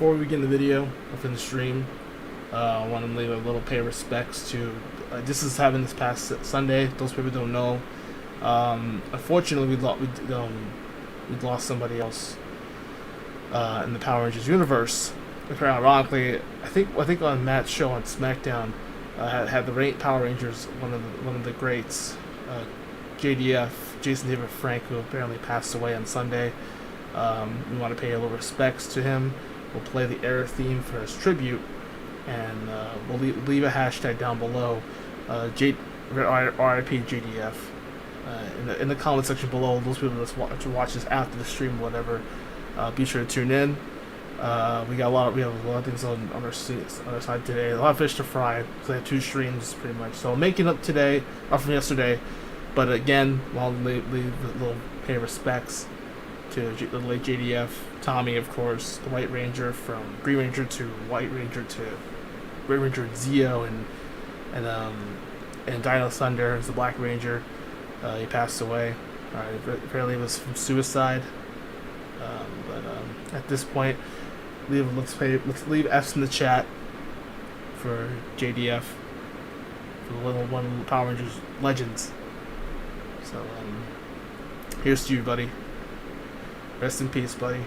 before we begin the video, within the stream, I want to leave a little pay of respects to. This is happening this past Sunday. Those people don't know. Unfortunately, we lost somebody else in the Power Rangers universe. Ironically, I think on Matt's show on SmackDown, had the Power Rangers one of the greats, JDF Jason David Frank, who apparently passed away on Sunday. We want to pay a little respects to him. We'll play the era theme for his tribute, and we'll leave a hashtag down below, RIP JDF, in the comment section below. Those people that watch this after the stream, or whatever, be sure to tune in. We have a lot of things on our side today. A lot of fish to fry. So I have 2 streams pretty much. So I'm making up today, or from yesterday. But again, I'll leave a little pay of respects to the late JDF, Tommy, of course, the White Ranger, from Green Ranger to White Ranger to Red Ranger, Zeo, and Dino Thunder is the Black Ranger. He passed away. Apparently it was from suicide. But at this point, let's leave F's in the chat for JDF, for the little Power Rangers legends. So here's to you, buddy. Rest in peace, buddy.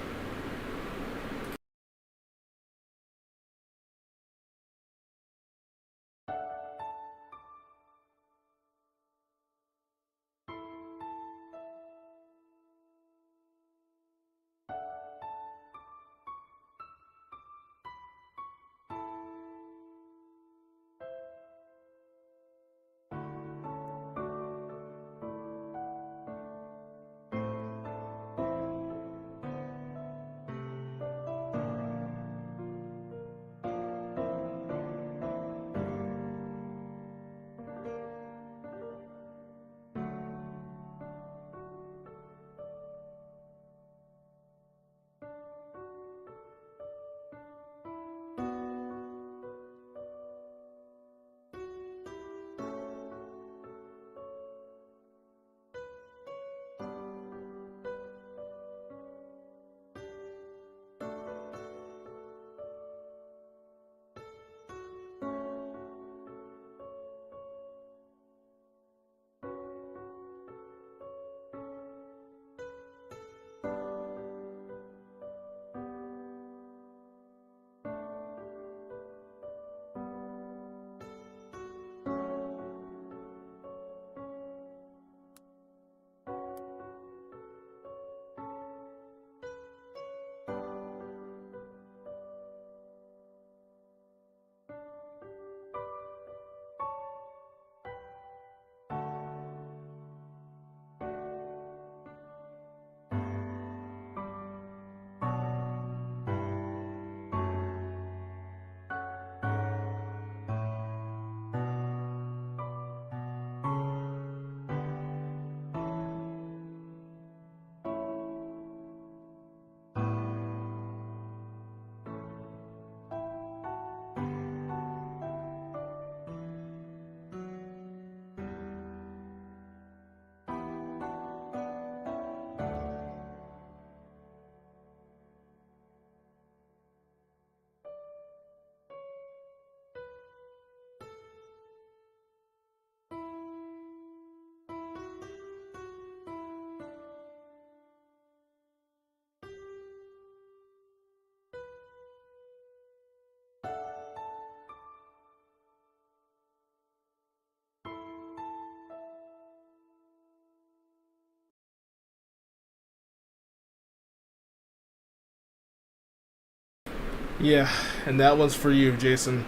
Yeah, and that one's for you, Jason.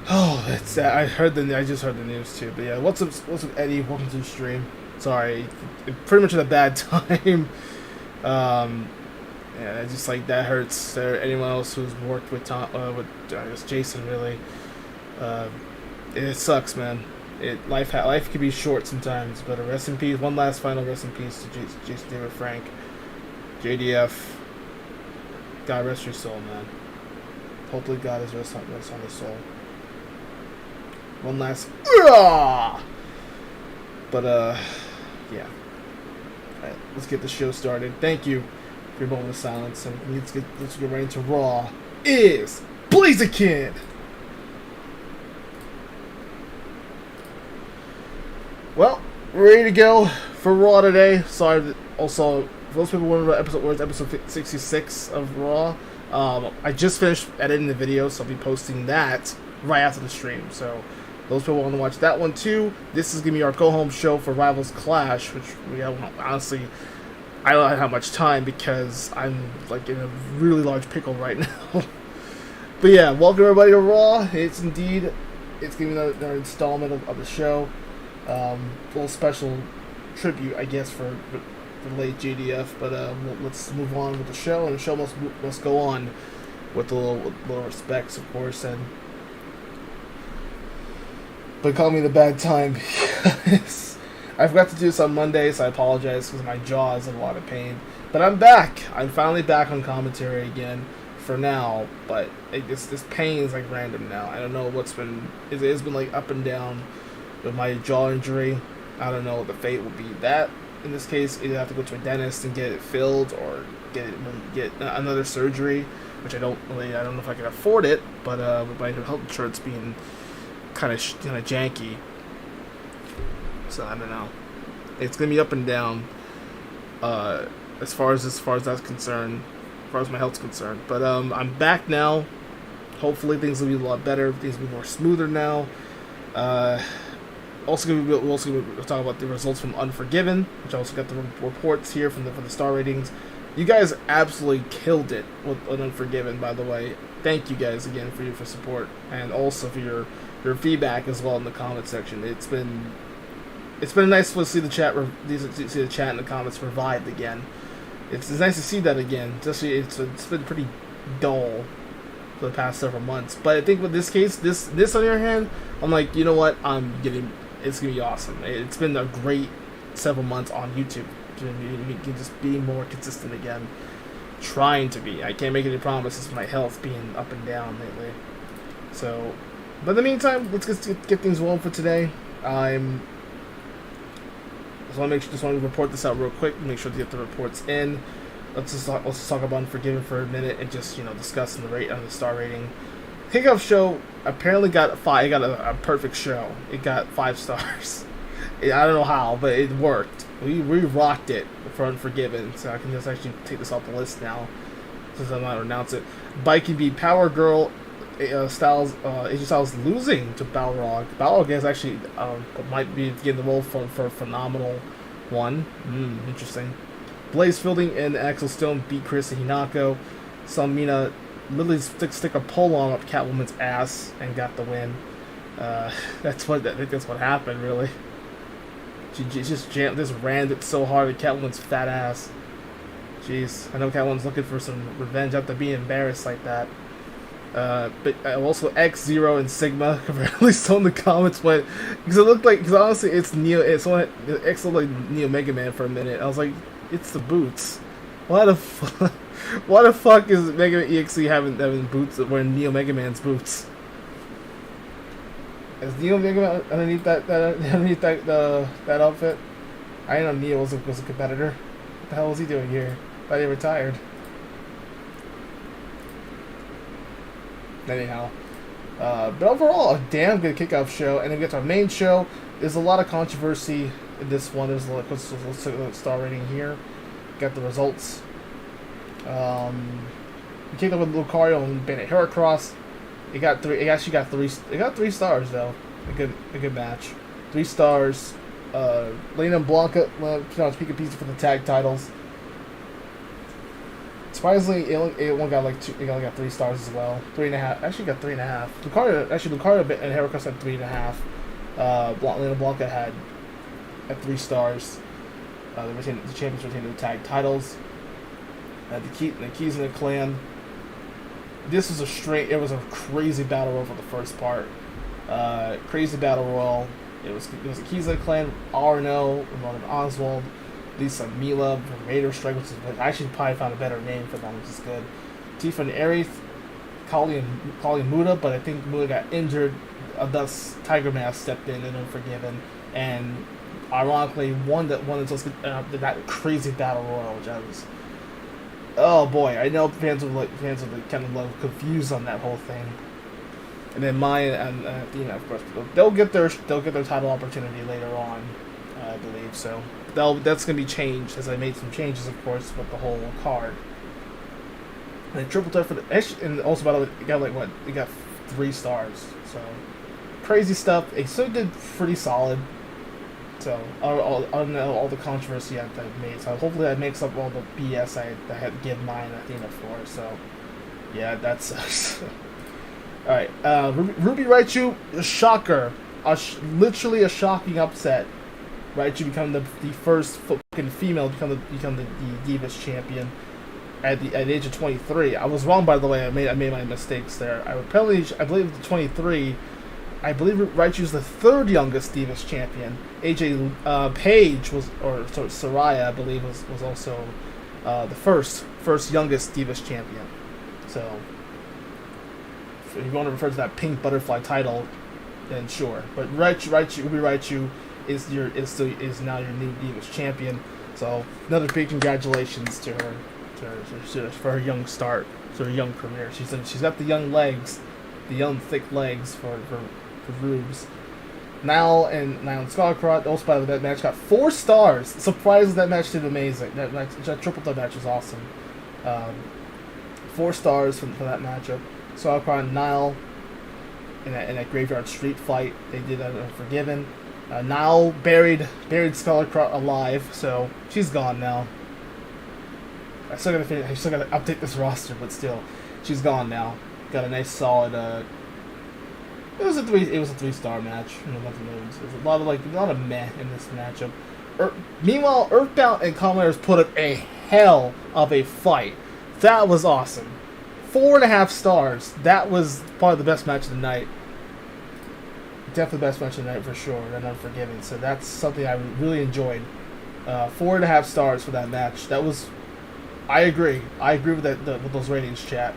Oh, that's sad. I just heard the news too. But yeah, what's up, Eddie? Welcome to the stream. Sorry, pretty much at a bad time. Yeah, just like that hurts. Anyone else who's worked with I guess Jason, really. It sucks, man. Life can be short sometimes. But a rest in peace. One last final rest in peace to Jason David Frank, JDF. God rest your soul, man. Hopefully God has rest on his soul. One last... But, yeah. Alright, let's get the show started. Thank you for your moment of silence. And let's get right into Raw. Is BLAZIKEN. Well, we're ready to go for Raw today. Sorry, also, for those people wondering about episode 66 of Raw, I just finished editing the video, so I'll be posting that right after the stream. So, those people want to watch that one too. This is going to be our go-home show for Rivals Clash, which we have, honestly, I don't have much time because I'm like in a really large pickle right now. But yeah, welcome everybody to Raw. It's going to be another installment of the show. A little special tribute, I guess, for the late JDF, but let's move on with the show, and the show must go on with a little respects, of course. But call me the bad time because I forgot to do this on Monday, so I apologize because my jaw is in a lot of pain. But I'm back. I'm finally back on commentary again for now, but this pain is like random now. I don't know what's been. It's been like up and down with my jaw injury. I don't know what the fate will be. That in this case, either have to go to a dentist and get it filled, or get another surgery, which I don't know if I can afford it. But with my health insurance being kind of janky, so I don't know. It's gonna be up and down. As far as that's concerned, as far as my health's concerned. But I'm back now. Hopefully things will be a lot better. Things will be more smoother now. We're also going to talk about the results from Unforgiven, which I also got the reports here from the star ratings. You guys absolutely killed it with Unforgiven, by the way. Thank you guys again for your support, and also for your feedback as well in the comment section. It's been nice to see the chat in the comments revived again. It's nice to see that again. Especially it's been pretty dull for the past several months. But I think with this case, this on the other hand, I'm like, you know what? It's gonna be awesome. It's been a great several months on YouTube. You can just be more consistent again. Trying to be. I can't make any promises for my health being up and down lately. So, but in the meantime, let's get things rolling for today. Just want to report this out real quick. Make sure to get the reports in. Let's talk about Unforgiven for a minute and just discuss the star rating. Kickoff show apparently got a perfect show. It got 5 stars. I don't know how, but it worked. We rocked it for Unforgiven, so I can just actually take this off the list now, since I'm not going to announce it. Viking beat Power Girl. AJ Styles losing to Balrog. Balrog is actually might be getting the role for a phenomenal one. Interesting. Blaze Fielding and Axel Stone beat Chris and Hinako. Salmina literally stick a pole on up Catwoman's ass and got the win. I think that's what happened, really. She just rammed it so hard at Catwoman's fat ass. Jeez, I know Catwoman's looking for some revenge after being embarrassed like that. But also X-Zero and Sigma, at least some in the comments went, because honestly it's Neo. X looked like Neo Mega Man for a minute. I was like, it's the boots. Why the fuck is Mega Man EXE having boots wearing Neo Mega Man's boots? Is Neo Mega Man underneath that outfit? I didn't know Neo was a competitor. What the hell was he doing here? I thought he retired. Anyhow, but overall, a damn good kickoff show. And then we get to our main show. There's a lot of controversy in this one. There's let's star rating here. Got the results. We kicked up with Lucario and Bennett Heracross. It got 3 stars though. A good match. 3 stars. Lena and Blanca speaking pizza for the tag titles. Surprisingly, it only got it only got 3 stars as well. 3.5. Actually, got 3.5. Lucario and Heracross had 3.5. Lena Blanca had 3 stars. The champions retained the tag titles. The keys in the clan. This was it was a crazy battle royal for the first part. Crazy battle royal. It was the keys in the clan. Arno, Ramon Oswald, Lisa Mila, Raider Strike, which is I actually probably found a better name for them, which is good. Tifa and Aerith, Kali and Muda, but I think Muda got injured. Thus, Tiger Mask stepped in and Unforgiven, and ironically won that crazy battle royal, which I was Oh boy, I know fans will kind of love confused on that whole thing. And then Maya and Athena, of course, they'll get their title opportunity later on, I believe. So that's gonna be changed as I made some changes, of course, with the whole card. And then triple threat for the and also by the way, it got 3 stars. So crazy stuff. It still did pretty solid. So all the controversy I've made. So hopefully that makes up all the BS I had to give mine Athena for. So yeah, that sucks. All right, Ruby Raichu, a shocker, literally a shocking upset. Raichu become the first fucking female to become the Divas champion at the age of 23. I was wrong, by the way. I made my mistakes there. I believe the 23. I believe Raichu's the 3rd youngest Divas champion. AJ Page Saraya, I believe, was also the first youngest Divas champion. So if you want to refer to that pink butterfly title, then sure. But Ruby Raichu is now your new Divas champion. So another big congratulations to her for her young start, for her young career. She's got the young legs, the young thick legs for Rubes. Now and Scarlet also by the way, that match got 4 stars. Surprised that match did amazing. That triple threat match was awesome. 4 stars for that matchup. Scarlet and Nile in that graveyard street fight. They did that Unforgiven. Nile buried Scarlet alive, so she's gone now. I still gotta update this roster, but still, she's gone now. Got a nice solid. It was a 3-star match. Nothing moves. There's a lot of meh in this matchup. Meanwhile, Earthbound and Commoners put up a hell of a fight. That was awesome. 4.5 stars. That was probably the best match of the night. Definitely the best match of the night for sure. And Unforgiven. So that's something I really enjoyed. 4.5 stars for that match. That was. I agree. I agree with that. With those ratings, chat.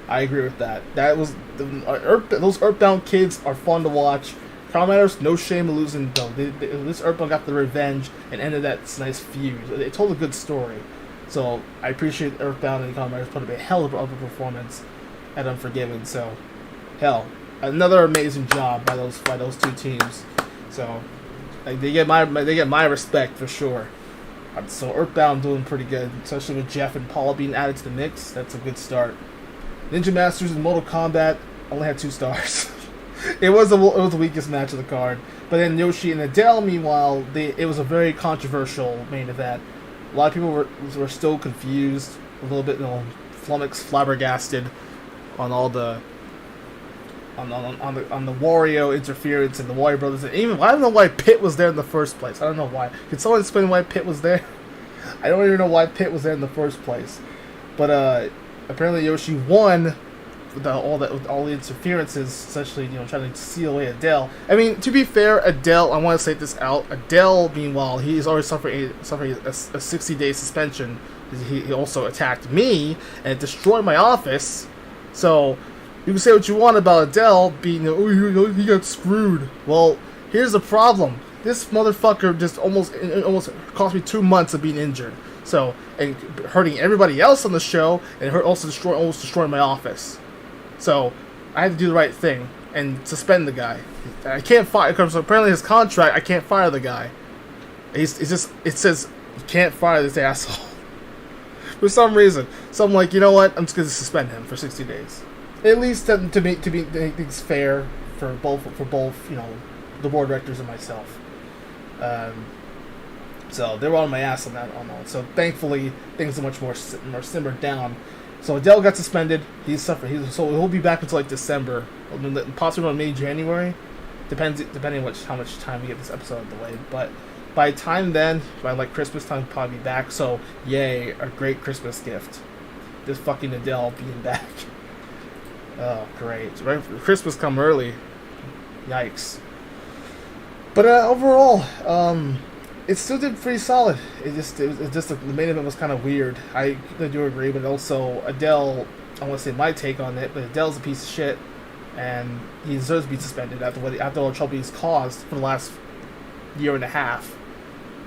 I agree with that. That was those Earthbound kids are fun to watch. Commoners, no shame in losing though. This Earthbound got the revenge and ended that nice feud. It told a good story. So I appreciate Earthbound and Commoners put up a hell of a performance at Unforgiven. So hell, another amazing job by those 2 teams. So they get my respect for sure. So Earthbound doing pretty good, especially with Jeff and Paul being added to the mix. That's a good start. Ninja Masters in Mortal Kombat only had 2 stars. It was the weakest match of the card. But then Yoshi and Adele, meanwhile, it was a very controversial main event. A lot of people were still confused, a little bit, flummoxed, flabbergasted on all the on the Wario interference and the Wario Brothers. And even I don't know why Pit was there in the first place. I don't know why. Could someone explain why Pit was there? I don't even know why Pit was there in the first place. But apparently Yoshi won with all the interferences, essentially, trying to seal away Adele. I mean, to be fair, Adele, I want to say this out. Adele, meanwhile, he's already suffering a 60-day suspension. He also attacked me and destroyed my office. So you can say what you want about Adele being, he got screwed. Well, here's the problem. This motherfucker just almost cost me 2 months of being injured. So, and hurting everybody else on the show, and almost destroying my office. So, I had to do the right thing and suspend the guy. I can't fire, because apparently his contract, I can't fire the guy. It says, you can't fire this asshole. For some reason. So I'm like, you know what? I'm just going to suspend him for 60 days. At least to make things fair for both, the board directors and myself. So they were on my ass on that. So thankfully, things are much more simmered down. So Adele got suspended. He's suffering. So he'll be back until December, possibly maybe January, depending on how much time we get this episode delayed. But by time then, by Christmas time, he'll probably be back. So yay, a great Christmas gift. This fucking Adele being back. Oh, great! Right, Christmas come early. Yikes. But overall, it still did pretty solid. It just the main event was kind of weird. I do agree, but also Adele, I want to say my take on it, but Adele's a piece of shit, and he deserves to be suspended after all the trouble he's caused for the last year and a half.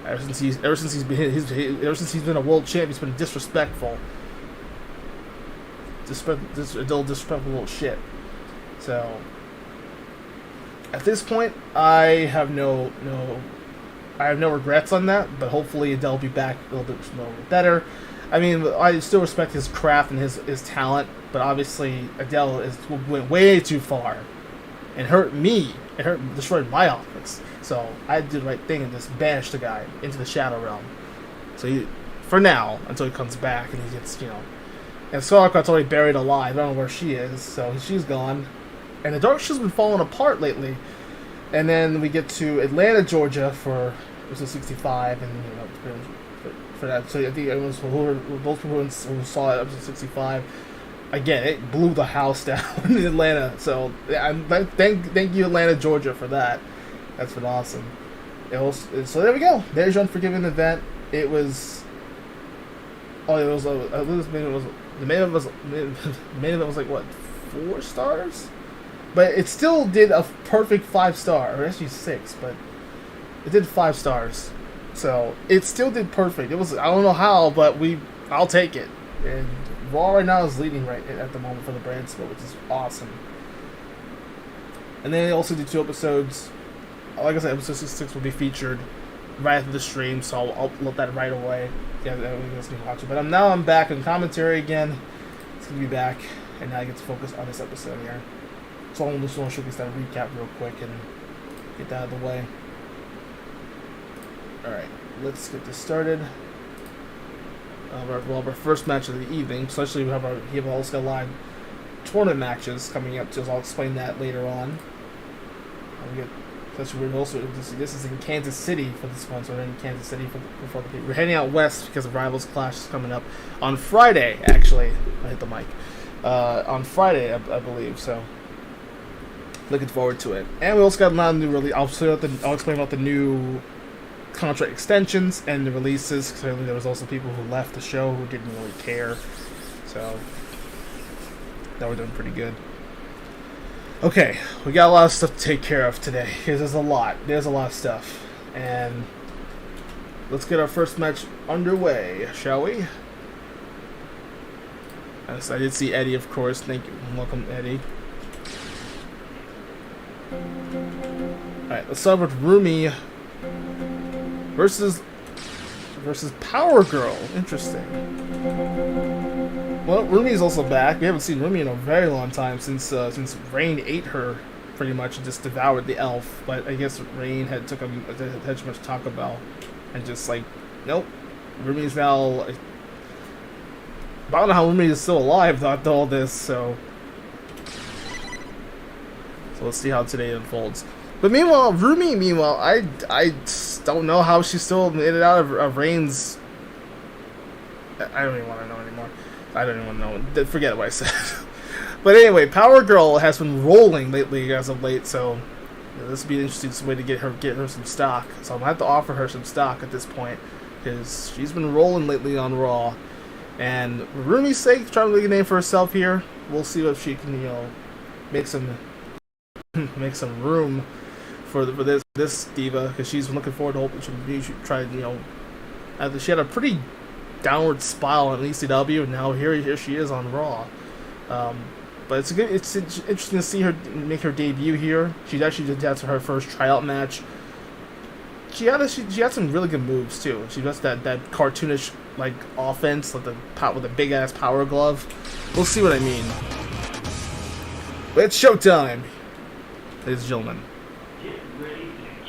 Ever since he's been a world champion, he's been disrespectful. disrespectful shit. So at this point, I have no regrets on that. But hopefully, Adele will be back a little bit better. I mean, I still respect his craft and his talent, but obviously Adele went way too far and hurt me. It destroyed my offense. So I did the right thing and just banished the guy into the Shadow Realm. So for now, until he comes back and he gets, and Scarlet's already buried alive. I don't know where she is, so she's gone. And the Dark Shield's been falling apart lately. And then we get to Atlanta, Georgia for episode 65, and for that. So I think those people who saw it, episode 65, again, it blew the house down in Atlanta. So thank you, Atlanta, Georgia, for that. That's been awesome. So there we go. There's your Unforgiven event. It was. Oh, it was. The main event was like what, 4 stars? But it still did a perfect 5-star, or actually 6, but it did 5 stars. So it still did perfect. It was, I don't know how, but I'll take it. And Raw right now is leading right at the moment for the brand split, which is awesome. And then they also did 2 episodes. Like I said, episode 66 will be featured right after the stream, so I'll upload that right away. Yeah, everyone's gonna watch it. But now I'm back in commentary again. It's gonna be back, and now I get to focus on this episode here. So I just want to showcase that recap real quick and get that out of the way. Alright, let's get this started. Our first match of the evening, especially we have also got live tournament matches coming up, so I'll explain that later on. This is in Kansas City for this one, so we're in Kansas City for the people. We're heading out west because of Rivals Clash is coming up on Friday, actually. I hit the mic. On Friday, I believe, so looking forward to it. And we also got a lot of new release. I'll explain about the new contract extensions and the releases. Clearly, there was also people who left the show who didn't really care. So that we're doing pretty good. Okay, we got a lot of stuff to take care of today. There's a lot of stuff. And let's get our first match underway, shall we? Yes, I did see Eddie, of course. Thank you. Welcome, Eddie. Alright, let's start with Roomi versus Power Girl. Interesting. Well, Roomi's also back. We haven't seen Roomi in a very long time since Rain ate her pretty much and just devoured the elf. But I guess Rain had too much Taco Bell and just like, nope. Roomi's now. I don't know how Roomi is still alive after all this. So let's see how today unfolds. But meanwhile, Roomi, I don't know how she's still in and out of Rain's. I don't even want to know anymore. I don't even want to know. Forget what I said. But anyway, Power Girl has been rolling lately as of late, so this would be an interesting way to get her some stock. So I'm going to have to offer her some stock at this point, because she's been rolling lately on Raw. And for Roomi's sake, trying to make a name for herself here, we'll see if she can, make some room for this diva, because she's been looking forward to hoping she should try, she had a pretty downward spiral on ECW, and now here she is on Raw. But it's interesting to see her make her debut here. She actually did that to her first tryout match. She had some really good moves too. She does that cartoonish like offense with the big ass power glove. We'll see what I mean. But it's showtime, ladies and gentlemen.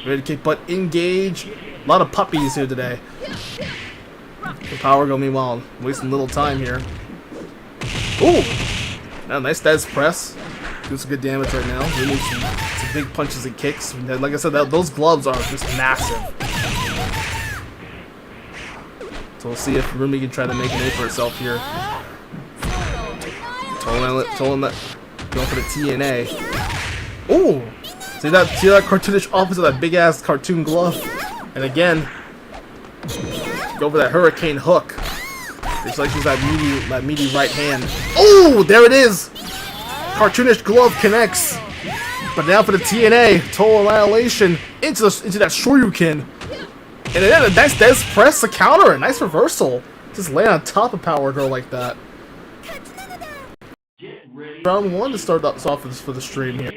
Ready to kick butt, engage. A lot of puppies here today. The Power Girl, meanwhile, wasting little time here. Ooh! Nice death press. Doing some good damage right now. Really some big punches and kicks. Like I said, those gloves are just massive. So we'll see if Roomi can try to make a name for herself here. Told him that going for the TNA. Ooh! See that cartoonish offense of that big ass cartoon glove. And again, go for that hurricane hook. It's like she's that meaty right hand. Oh, there it is! Cartoonish glove connects. But now for the TNA, total annihilation into that Shoryuken. And then a nice death press to counter it. Nice reversal. Just lay on top of Power Girl like that. round one to start us off for the stream here.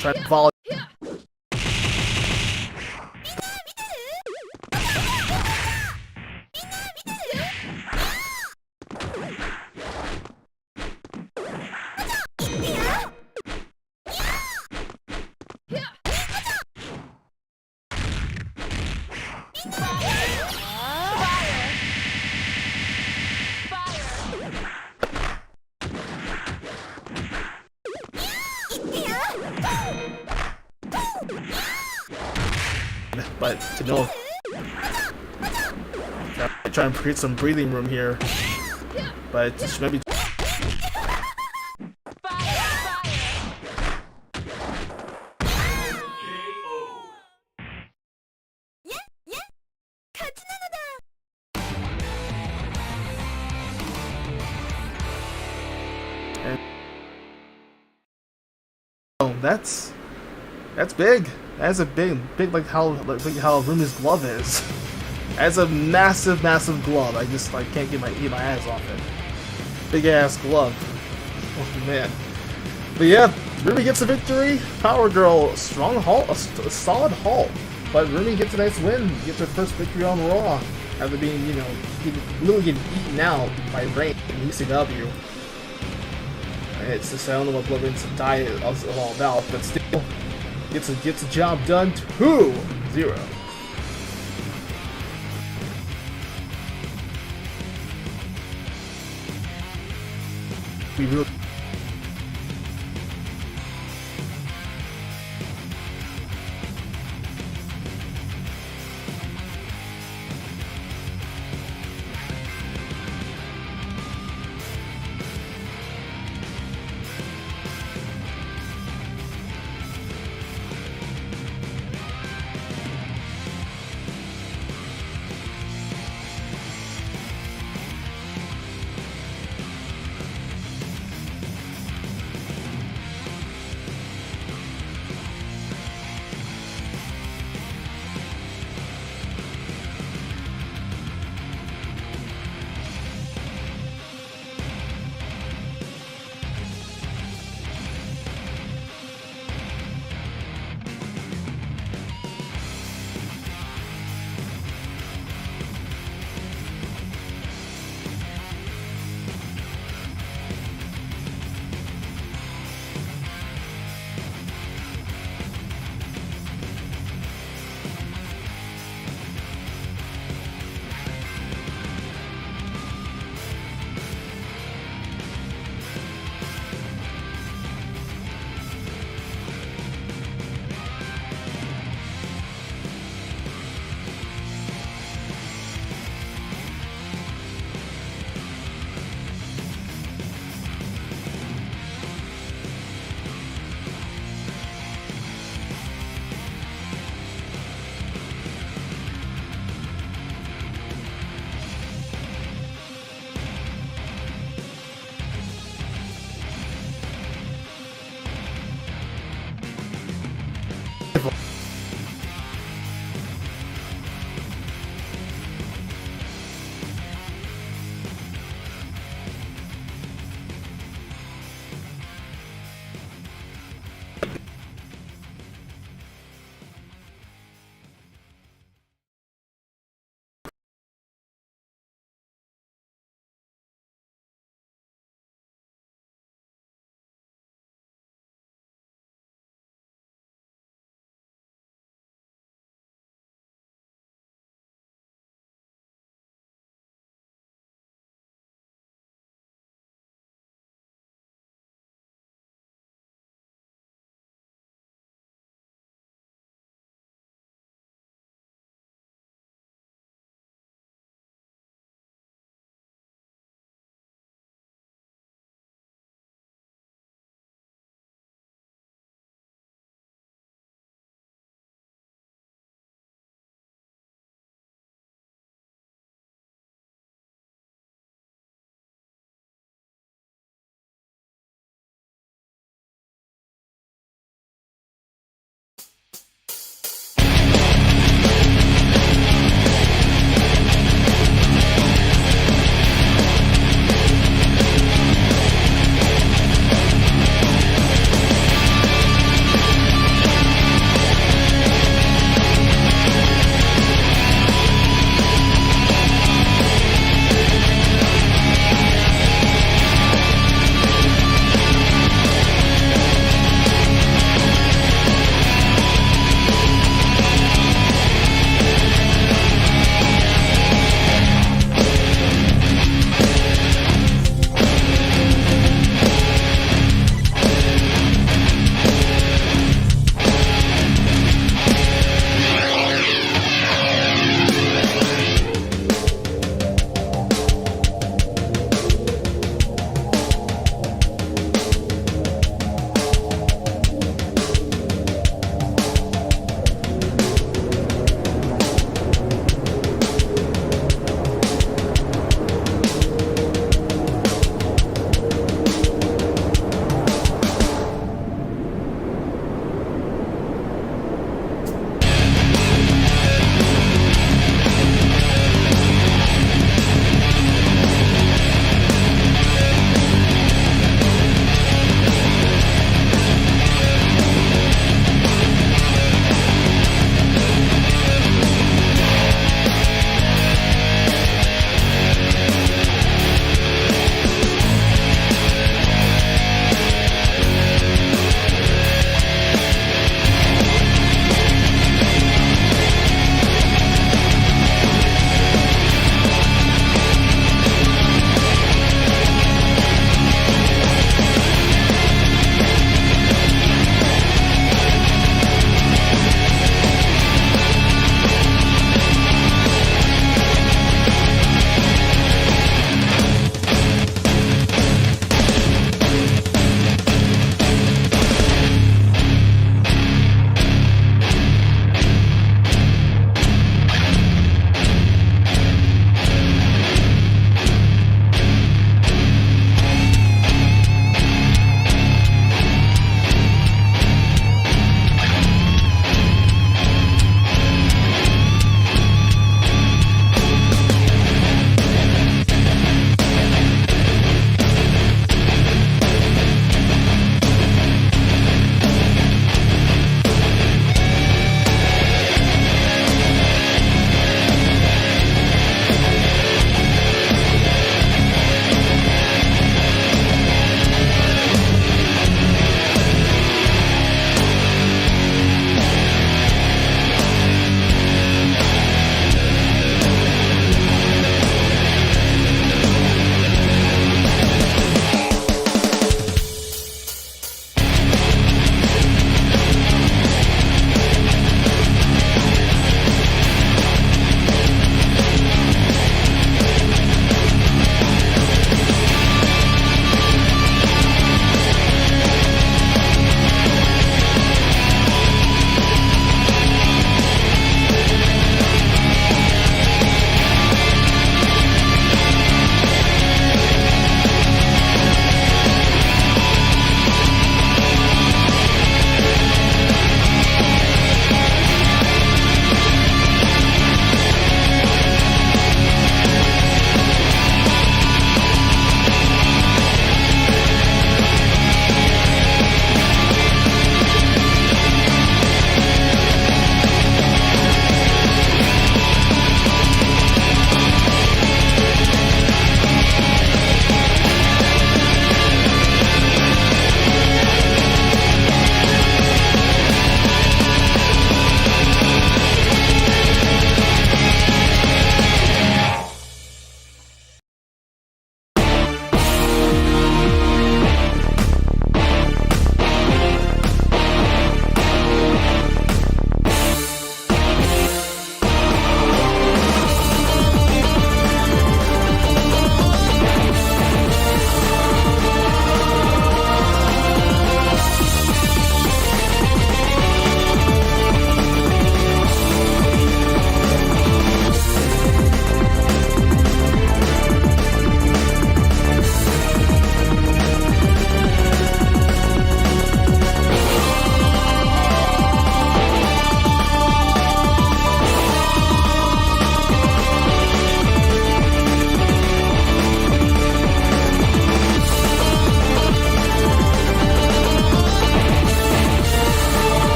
Try to follow. But to know, try and create some breathing room here. But just maybe. And oh, that's big. That's a big like how Roomi's glove is. That's a massive glove. I just like can't get my ass off it. Big ass glove. Oh man. But yeah, Roomi gets a victory. Power Girl, strong halt, a solid halt. But Roomi gets a nice win. Gets her first victory on Raw after being, you know, literally getting eaten out by Rain and ECW. It's just I don't know what Bloodbane's diet is all about, but still. Gets the job done. 2-0. We really.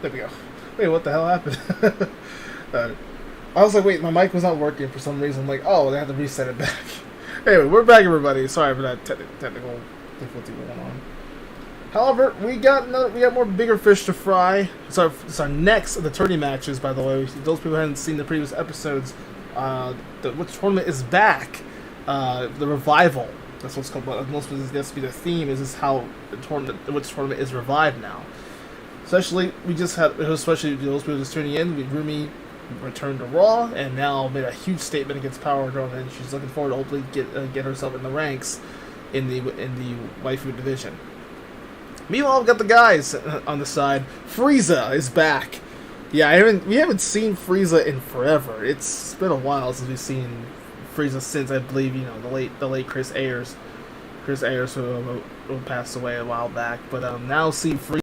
There we go. Wait, what the hell happened? I was like, wait, my mic was not working for some reason. I'm like, oh, they had to reset it back. Anyway, we're back, everybody. Sorry for that technical difficulty going on. However, we got more bigger fish to fry. It's our next of the tourney matches, by the way. Those people who haven't seen the previous episodes, which tournament is back? The Revival. That's what's called. Most of this be the theme. Is how the tournament, which tournament is revived now? Especially, especially those people just tuning in. Roomi returned to Raw and now made a huge statement against Power Girl, and she's looking forward to hopefully get herself in the ranks in the waifu division. Meanwhile, we've got the guys on the side. Frieza is back. Yeah, we haven't seen Frieza in forever. It's been a while since we've seen Frieza since, I believe, the late Chris Ayers. Chris Ayers who passed away a while back. But now see Frieza.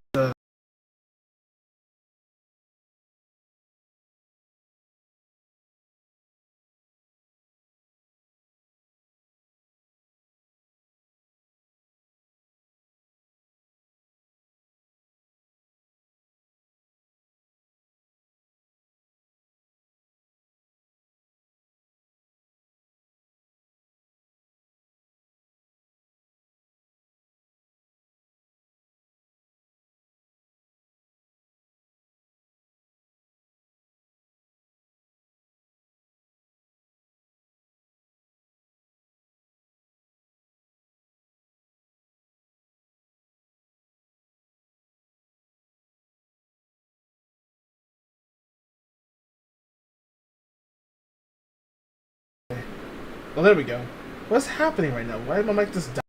Oh, there we go. What's happening right now? Why did my mic just die?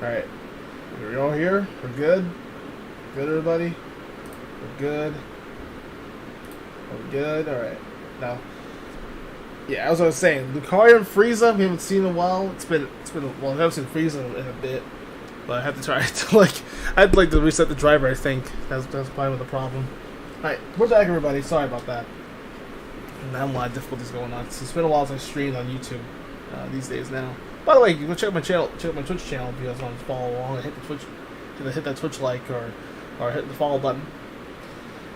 Alright. Are we all here? We're good? Good, everybody? We're good. We're good? Alright. Now, yeah, as I was saying, Lucario and Frieza, we haven't seen in a while. It's been well, I haven't seen Frieza in a bit. But I have to try to, I'd like to reset the driver, I think. That's probably the problem. Alright, we're back, everybody. Sorry about that. And now a lot of difficulties going on. It's been a while since I streamed on YouTube these days now. By the way, you can check my channel, check my Twitch channel if you guys want to follow along and hit that Twitch like or hit the follow button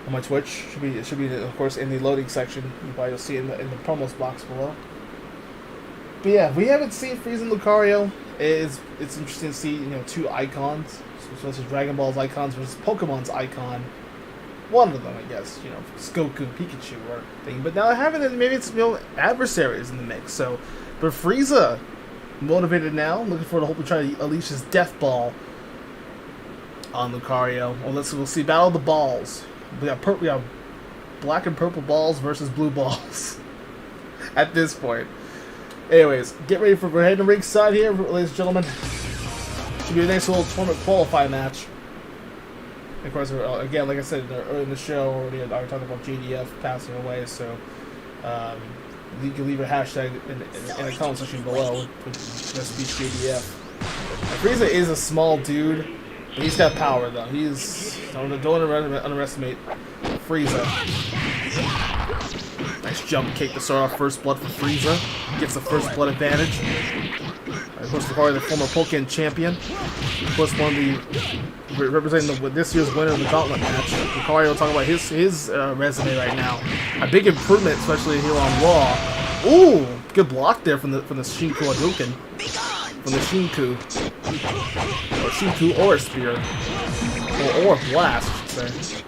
on my Twitch. It should be of course in the loading section. You'll see it in the promos box below. But yeah, we haven't seen Frieza and Lucario. It's interesting to see two icons, so it's Dragon Ball's icons versus Pokemon's icon. One of them, I guess, Goku and Pikachu or thing. But now I haven't. Maybe it's adversaries in the mix. So, but Frieza. Motivated now, looking forward to hopefully try to unleash his death ball on Lucario. Well, we'll see battle of the balls. We got black and purple balls versus blue balls at this point. Anyways, get ready we're heading to ringside here, ladies and gentlemen. Should be a nice little tournament qualify match. And of course, again, like I said earlier in the show, already I talked about JDF passing away, so. You can leave a hashtag in the comment section below with speech JDF. Frieza is a small dude, but he's got power though. Don't underestimate Frieza. Nice jump kick to start off first blood for Frieza. Gets the first blood advantage. Of course, Lucario, the former Pokken champion. Of course, representing this year's winner of the Gauntlet match. Lucario will talk about his resume right now. A big improvement, especially here on Raw. Ooh, good block there from the Shinku Hadouken. From the Shinku. Or Shinku or a Spear. Or a Blast, I should say.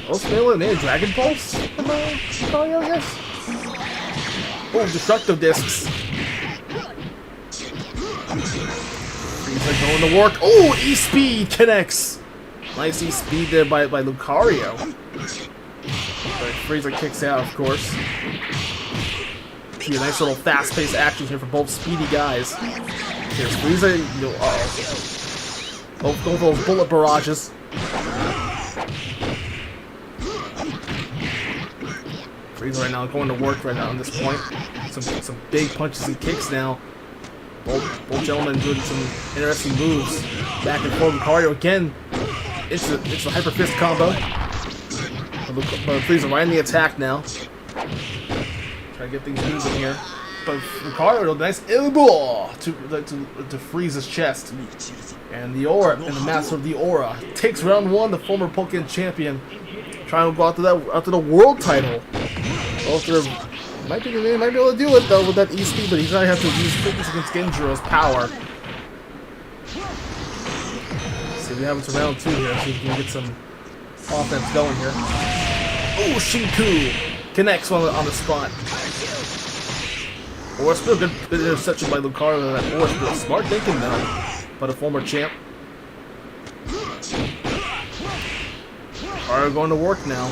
Oh, Spinning in Dragon Pulse from Lucario, I guess? Oh, Destructive Discs. Frieza going to work. Oh, E-Speed connects. Nice E-Speed there by Lucario. But Frieza kicks out, of course. See a nice little fast-paced action here for both speedy guys. Here's Frieza. Both go for those bullet barrages. Frieza right now going to work right now on this point. Some big punches and kicks now. Both gentlemen doing some interesting moves. Back and forth. Lucario again. It's a hyper fist combo. But Frieza right in the attack now. Try to get things moving here. But Lucario, nice elbow to Frieza's chest. And the aura, and the master of the aura takes round 1. The former Pokemon champion trying to go after the world title. Might be able to do it though with that E-Speed, but he's gonna have to use fitness against Genjiro's power. See what happens in round 2 here. See if we can get some offense going here. Oh, Shinku connects on the spot. Or still good interception by Lucario. That or still smart thinking though, but a former champ. Are going to work now.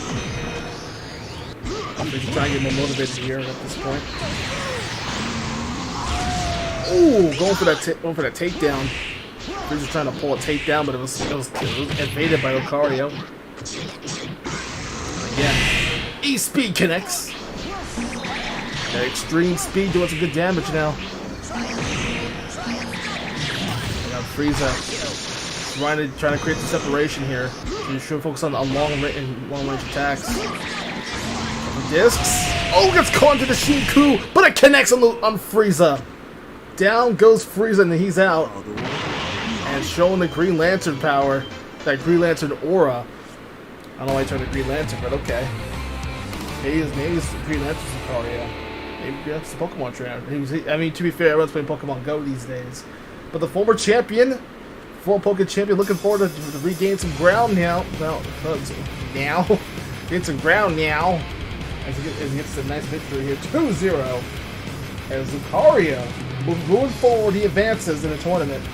We can try and get more motivated here at this point. Ooh, going for that takedown. We're just trying to pull a takedown, but it was evaded by Lucario. Again, E-Speed connects. That extreme speed doing some good damage now. We got Frieza trying to create the separation here. You should focus on long-range attacks. Discs. Oh, gets caught into the Shinku, but it connects on Frieza. Down goes Frieza, and he's out. And showing the Green Lantern power, that Green Lantern aura. I don't know why I turned the Green Lantern, but okay. Maybe it's Green Lantern Lucario. Maybe that's the Pokemon trainer. I mean, to be fair, everyone's playing Pokemon Go these days. But the former champion, Pokemon champion, looking forward to regain some ground now. Get some ground now. As he gets a nice victory here, 2-0. As Lucario, moving forward, he advances in the tournament.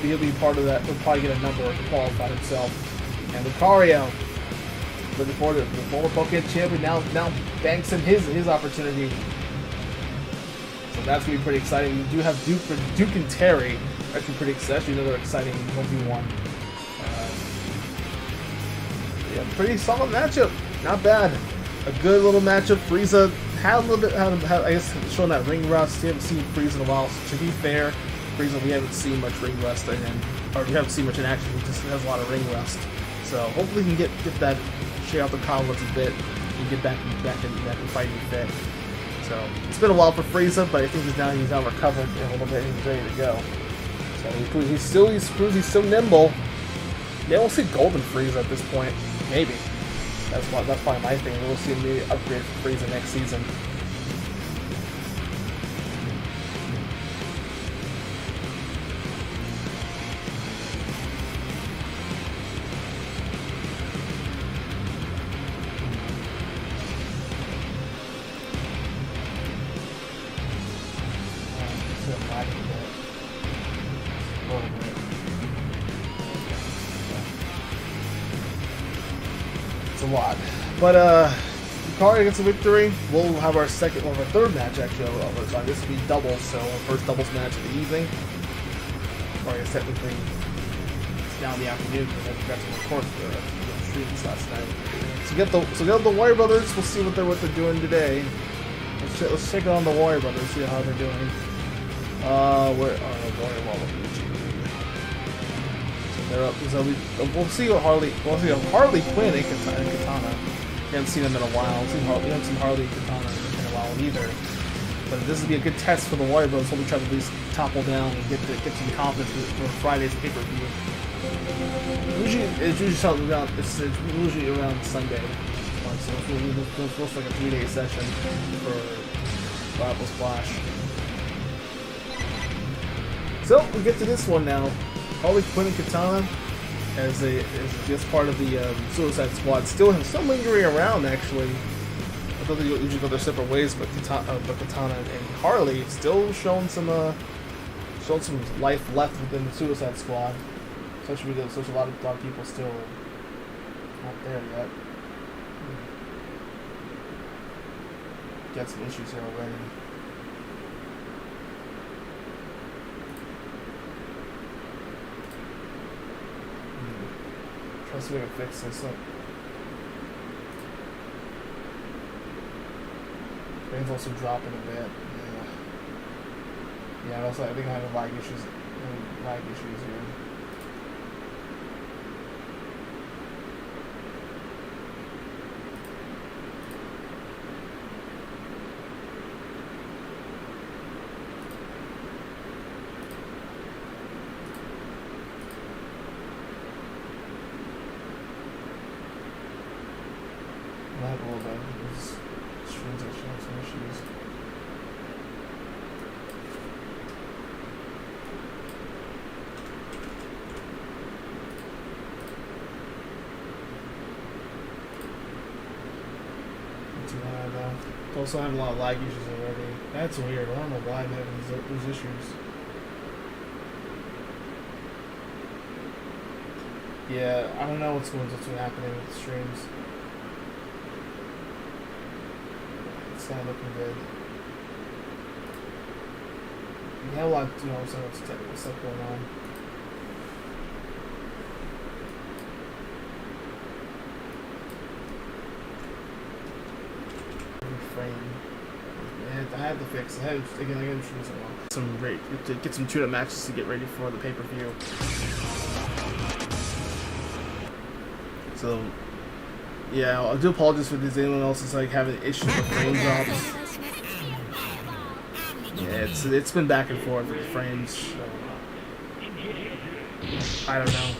He'll be part of that. He'll probably get a number to qualify himself. And Lucario, looking forward to the former Pokemon champion, now banks in his opportunity. So that's going to be pretty exciting. We do have Duke and Terry. Actually, another exciting 1v1. Yeah, pretty solid matchup. Not bad. A good little matchup. Frieza had a little bit, I guess, showing that ring rust. You haven't seen Frieza in a while. So to be fair, Frieza, we haven't seen much ring rust, or we haven't seen much in action. He just has a lot of ring rust. So hopefully we can get that, shake out the cobwebs a bit, and get back in fighting fit. So it's been a while for Frieza, but I think he's now recovered a little bit and he's ready to go. So he's still nimble. Yeah, we'll see Golden Frieza at this point, maybe. That's probably my thing. We'll see maybe upgrade for Frieza next season. It's a lot. But Lucario gets a victory. We'll have our third match actually of our time. This will be doubles, so our first doubles match of the evening. Or I guess technically it's now in the afternoon because I forgot to record the streams last night. So get the Warrior Brothers. We'll see what they're doing today. Let's check on the Warrior Brothers, see how they're doing. Where are the Warrior Waluigi? So they're up. So we'll see Harley Quinn and Katana. We haven't seen them in a while. We haven't seen Harley and Katana in a while either. But this would be a good test for the Warrior Brothers. So we try to at least topple down and get some confidence for Friday's pay-per-view. It's usually around Sunday. So it looks like a 3-day session for Apple Splash. So we get to this one now. Harley Quinn and Katana as just part of the Suicide Squad, still lingering around actually. I thought they usually go their separate ways, but Katana and Harley still showing some life left within the Suicide Squad. Especially because there's a lot of people still not there yet. Got some issues here already. Try to see if I can fix this up. Frames also dropping a bit. Yeah, and also I think I have lag issues. Lag issues here. Lag a little bit. These streams are showing some issues. Also having a lot of lag issues already. That's weird. I don't know why I'm having these issues. Yeah, I don't know what's going to happening with the streams. It's not looking good. We have a lot, some technical stuff going on. I had to fix it. I had to get some tune-up matches to get ready for the pay-per-view. So, yeah, I do apologize for this. Anyone else is like having issues with frame drops. Yeah, it's been back and forth with frames. So, I don't know.